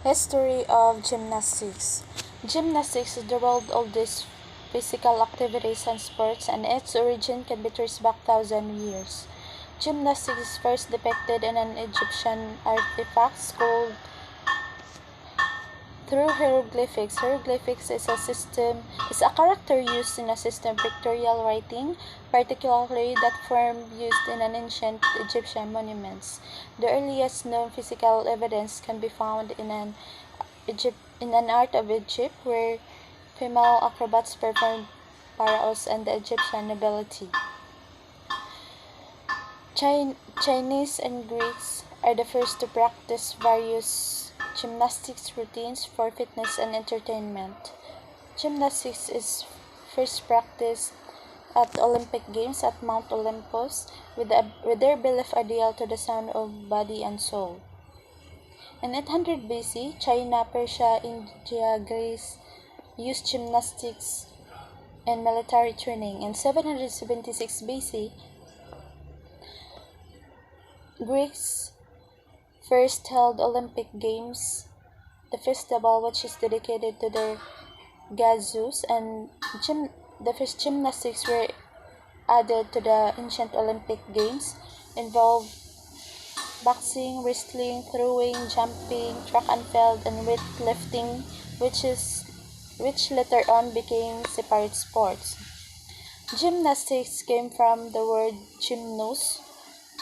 History of gymnastics. Gymnastics is the world's oldest physical activities and sports, and its origin can be traced back 1,000 years. Gymnastics is first depicted in an Egyptian artifact called through hieroglyphics. Hieroglyphics is a character used in a system of pictorial writing, particularly that form used in an ancient Egyptian monuments. The earliest known physical evidence can be found in an art of Egypt where female acrobats performed pharaohs and the Egyptian nobility. Chinese and Greeks are the first to practice various gymnastics routines for fitness and entertainment. Gymnastics is first practiced at Olympic Games at Mount Olympus with their belief ideal to the sound of body and soul. In 800 BC, China, Persia, India, Greece used gymnastics in military training. In 776 BC, Greeks first held Olympic Games, the festival which is dedicated to their god Zeus, and the first gymnastics were added to the ancient Olympic Games, involved boxing, wrestling, throwing, jumping, track and field, and weightlifting, which later on became separate sports. Gymnastics came from the word gymnos,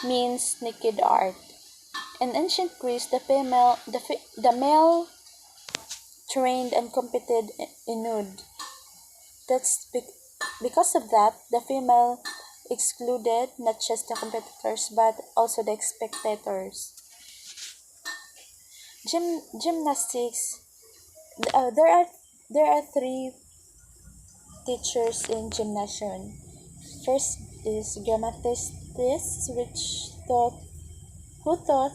means naked art. In ancient Greece, the male trained and competed in nude. Because of that, the female excluded not just the competitors but also the spectators. Gymnastics. There are three teachers in gymnasium. First is grammatists, who taught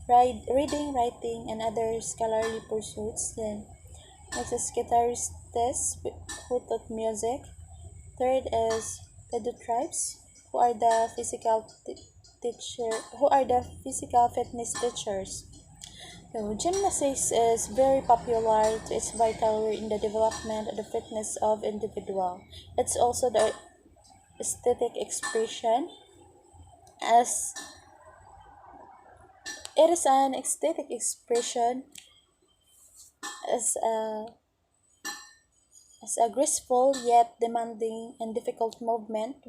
reading, writing, and other scholarly pursuits. Then next is guitarists, who taught music. Third is pedotribes, who are the physical fitness teachers. So, gymnastics is very popular. It's vital in the development and the fitness of individual. It's also the aesthetic expression, as it is an aesthetic expression as a graceful yet demanding and difficult movement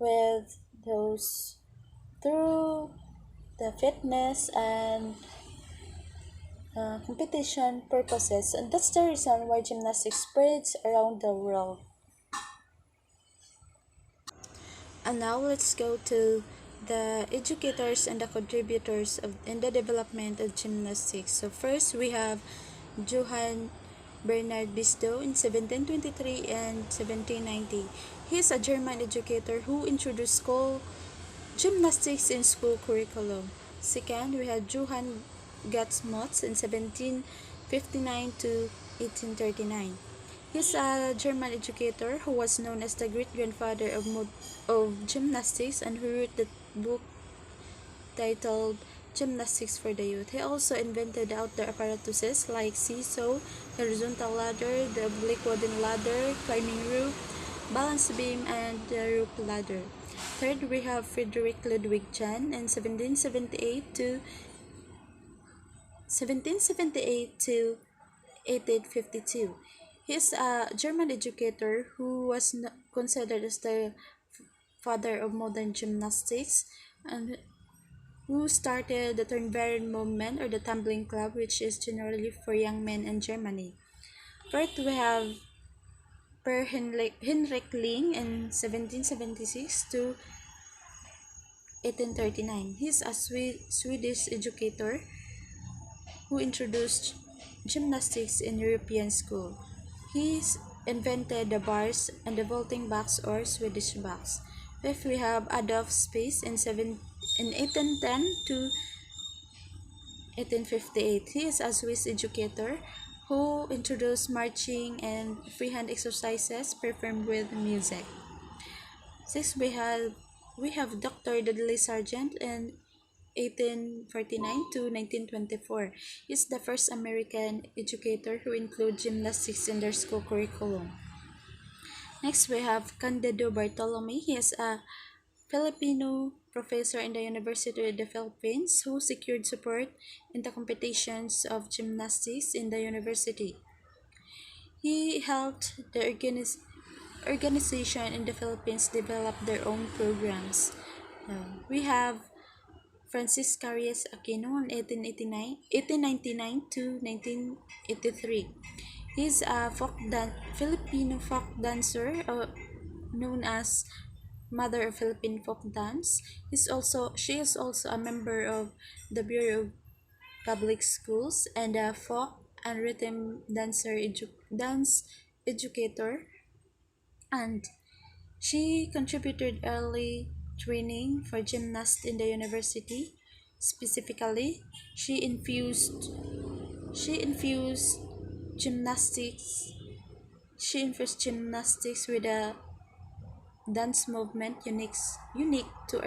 with those through the fitness and competition purposes, and that's the reason why gymnastics spreads around the world. And now let's go to the educators and the contributors in the development of gymnastics. So first we have Johann Bernhard Bisto in 1723 and 1790. He is a German educator who introduced school gymnastics in school curriculum. Second, we have Johann Gatzmotz in 1759 to 1839. He's a German educator who was known as the great-grandfather of gymnastics and who wrote the book titled Gymnastics for the Youth. He also invented outdoor apparatuses like seesaw, horizontal ladder, the oblique wooden ladder, climbing rope, balance beam, and the rope ladder. Third, we have Friedrich Ludwig Jahn in 1778 to 1852. He is a German educator who was considered as the father of modern gymnastics and who started the Turnverein movement or the tumbling club, which is generally for young men in Germany. Fourth, we have Heinrich Ling in 1776 to 1839. He is a Swedish educator who introduced gymnastics in European school. He invented the bars and the vaulting box or Swedish box. Fifth, we have Adolf Space in 1810 to 1858. He is a Swiss educator who introduced marching and freehand exercises performed with music. Sixth, we have we have Dr. Dudley Sargent in 1849 to 1924. He's the first American educator who included gymnastics in their school curriculum. Next, we have Candido Bartolome. He is a Filipino professor in the University of the Philippines who secured support in the competitions of gymnastics in the university. He helped the organization in the Philippines develop their own programs. We have Francis Carrias Aquino in 1899 to 1983. He's a Filipino folk dancer known as Mother of Philippine Folk Dance. She is also a member of the Bureau of Public Schools and a folk and rhythm dance educator, and she contributed early training for gymnasts in the university. Specifically, she infused gymnastics she infused gymnastics with a dance movement unique to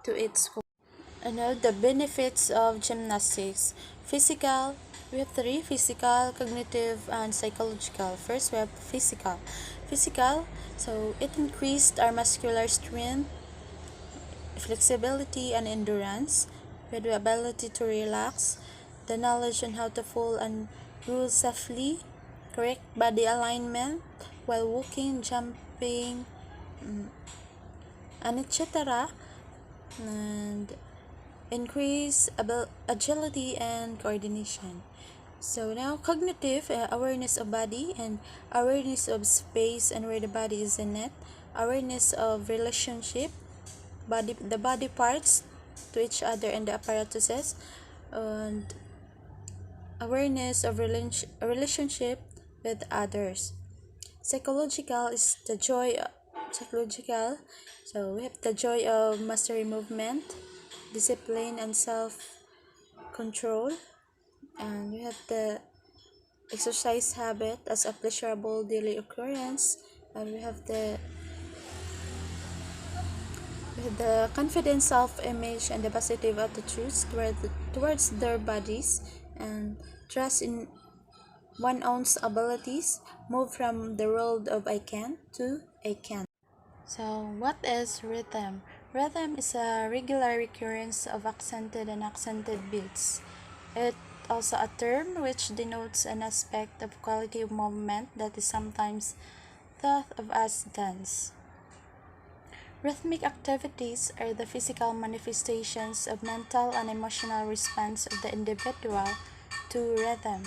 its school. And now the benefits of gymnastics. Physical, we have three: physical, cognitive, and psychological. First, we have physical. Physical, so it increased our muscular strength, flexibility, and endurance, with the ability to relax, the knowledge on how to fall and roll safely, correct body alignment while walking, jumping, and etc. And increase agility and coordination. So now cognitive, awareness of body and awareness of space and where the body is in it, awareness of relationship, the body parts to each other and the apparatuses, and awareness of relationship with others. Psychological is the joy. Psychological, so we have the joy of mastery movement, discipline, and self-control. And we have the exercise habit as a pleasurable daily occurrence. And we have the confident self-image and the positive attitudes towards their bodies, and trust in one's own abilities, move from the world of I can to I can. So, what is rhythm? Rhythm is a regular recurrence of accented and accented beats. It also a term which denotes an aspect of quality of movement that is sometimes thought of as dance. Rhythmic activities are the physical manifestations of mental and emotional response of the individual to rhythm.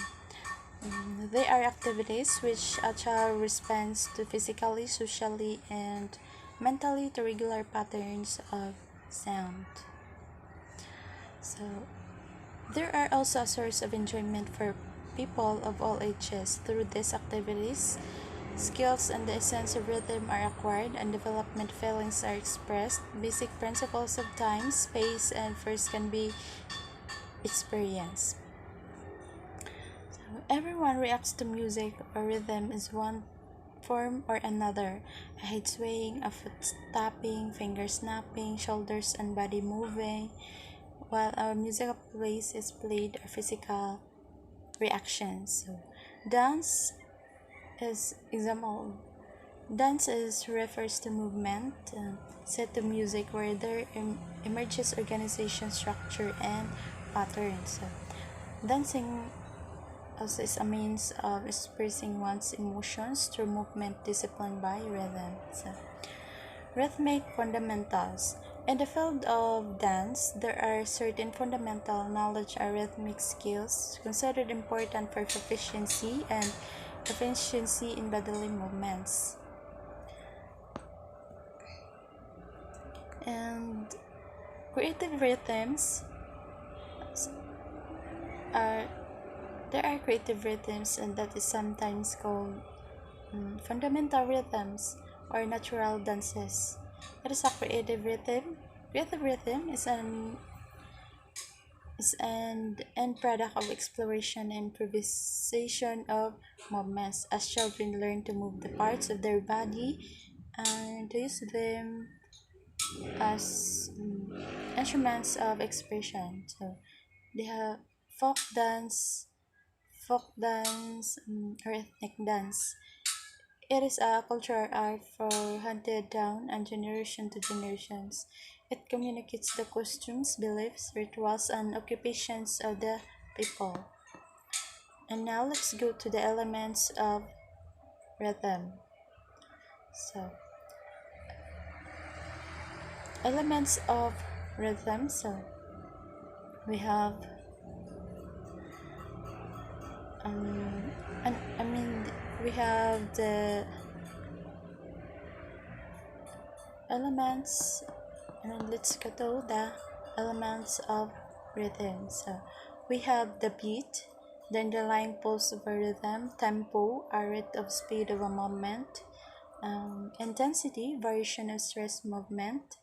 They are activities which a child responds to physically, socially, and mentally to regular patterns of sound. So, there are also a source of enjoyment for people of all ages through these activities. Skills and the essence of rhythm are acquired and development feelings are expressed. Basic principles of time, space, and force can be experienced. So everyone reacts to music or rhythm in one form or another. A head swaying, a foot tapping, finger snapping, shoulders and body moving. While our musical plays is played or physical reactions. So dance is example. Dance refers to movement set to music where there emerges organization, structure, and patterns. So, dancing also is a means of expressing one's emotions through movement disciplined by rhythm. So, rhythmic fundamentals. In the field of dance, there are certain fundamental knowledge or rhythmic skills considered important for proficiency and efficiency in bodily movements. And creative rhythms are there are creative rhythms, and that is sometimes called fundamental rhythms or natural dances. It is a creative rhythm. Creative rhythm is an end product of exploration and improvisation of movements as children learn to move the parts of their body and to use them as instruments of expression. So they have folk dance, or ethnic dance. It is a cultural art for handed down and generation to generations. It communicates the costumes, beliefs, rituals, and occupations of the people. And now let's go to the elements of rhythm. So, elements of rhythm. So, we have, um, and I mean, we have the elements, and then let's go to the elements of rhythm. So, we have the beat, the underlying pulse of a rhythm, tempo, a rate of speed of a movement, intensity, variation of stress movement,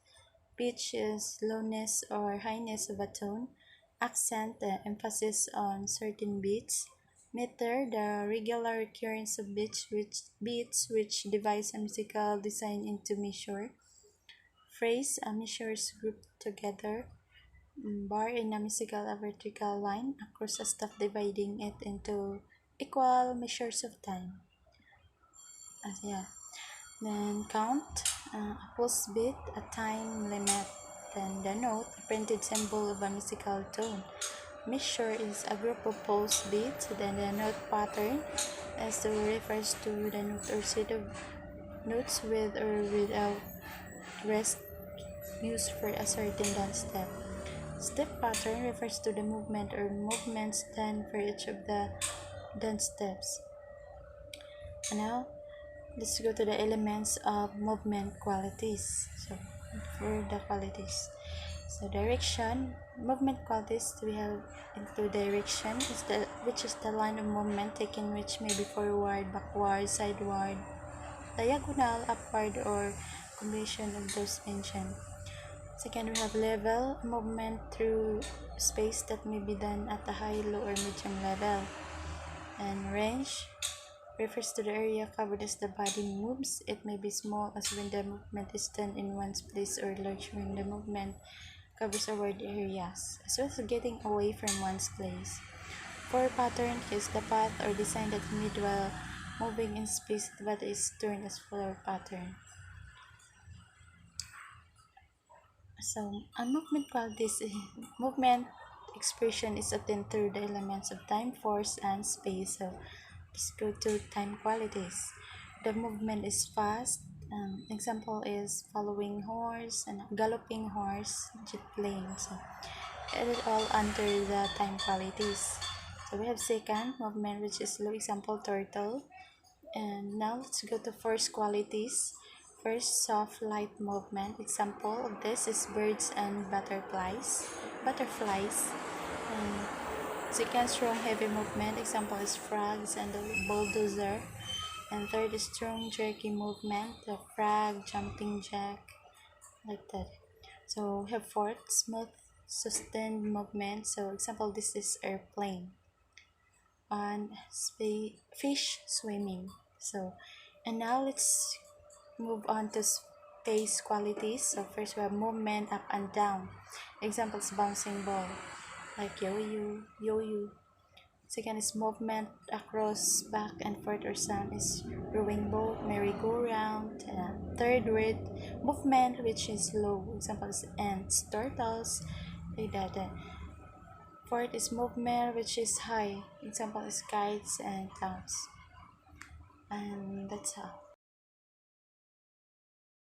pitch is lowness or highness of a tone, accent, the emphasis on certain beats, meter, the regular occurrence of beats which devise a musical design into measure, phrase, a measures grouped together, bar in a musical a vertical line across a staff dividing it into equal measures of time. Yeah. Then count, a pulse beat, a time limit. Then the note, a printed symbol of a musical tone. Measure is a group of pulse beats. Then the note pattern as to refers to the note or set of notes with or without rest used for a certain dance step. Step pattern refers to the movement or movements done for each of the dance steps. And now let's go to the elements of movement qualities. So for the qualities, so direction, movement qualities we have include direction is the which is the line of movement taken which may be forward, backward, sideward, diagonal, upward, or combination of those mentioned. Second, we have level, movement through space that may be done at a high, low, or medium level. And range refers to the area covered as the body moves. It may be small as when the movement is done in one place or large when the movement covers a wide areas, as well as getting away from one's place. For pattern is the path or design that made while moving in space but is turned as floor pattern. So, a movement qualities, movement expression is obtained through the elements of time, force, and space. So, let's go to time qualities. The movement is fast. Example is following horse and galloping horse, jet plane. So, it is all under the time qualities. So, we have second movement, which is low. Example turtle. And now let's go to first qualities. First, soft light movement. Example of this is birds and butterflies. Butterflies. And second, strong heavy movement. Example is frogs and the bulldozer. And third is strong jerky movement. The frog, jumping jack, like that. So we have fourth, smooth sustained movement. So example, this is airplane. And fish swimming. So, and now let's move on to space qualities. So first we have movement up and down. Examples bouncing ball like yo-yo. Second is movement across back and forth or some is rowing boat, merry-go-round. Third word movement which is low. Examples ants, turtles, like that. Fourth is movement which is high. Example is kites and clouds. And that's all.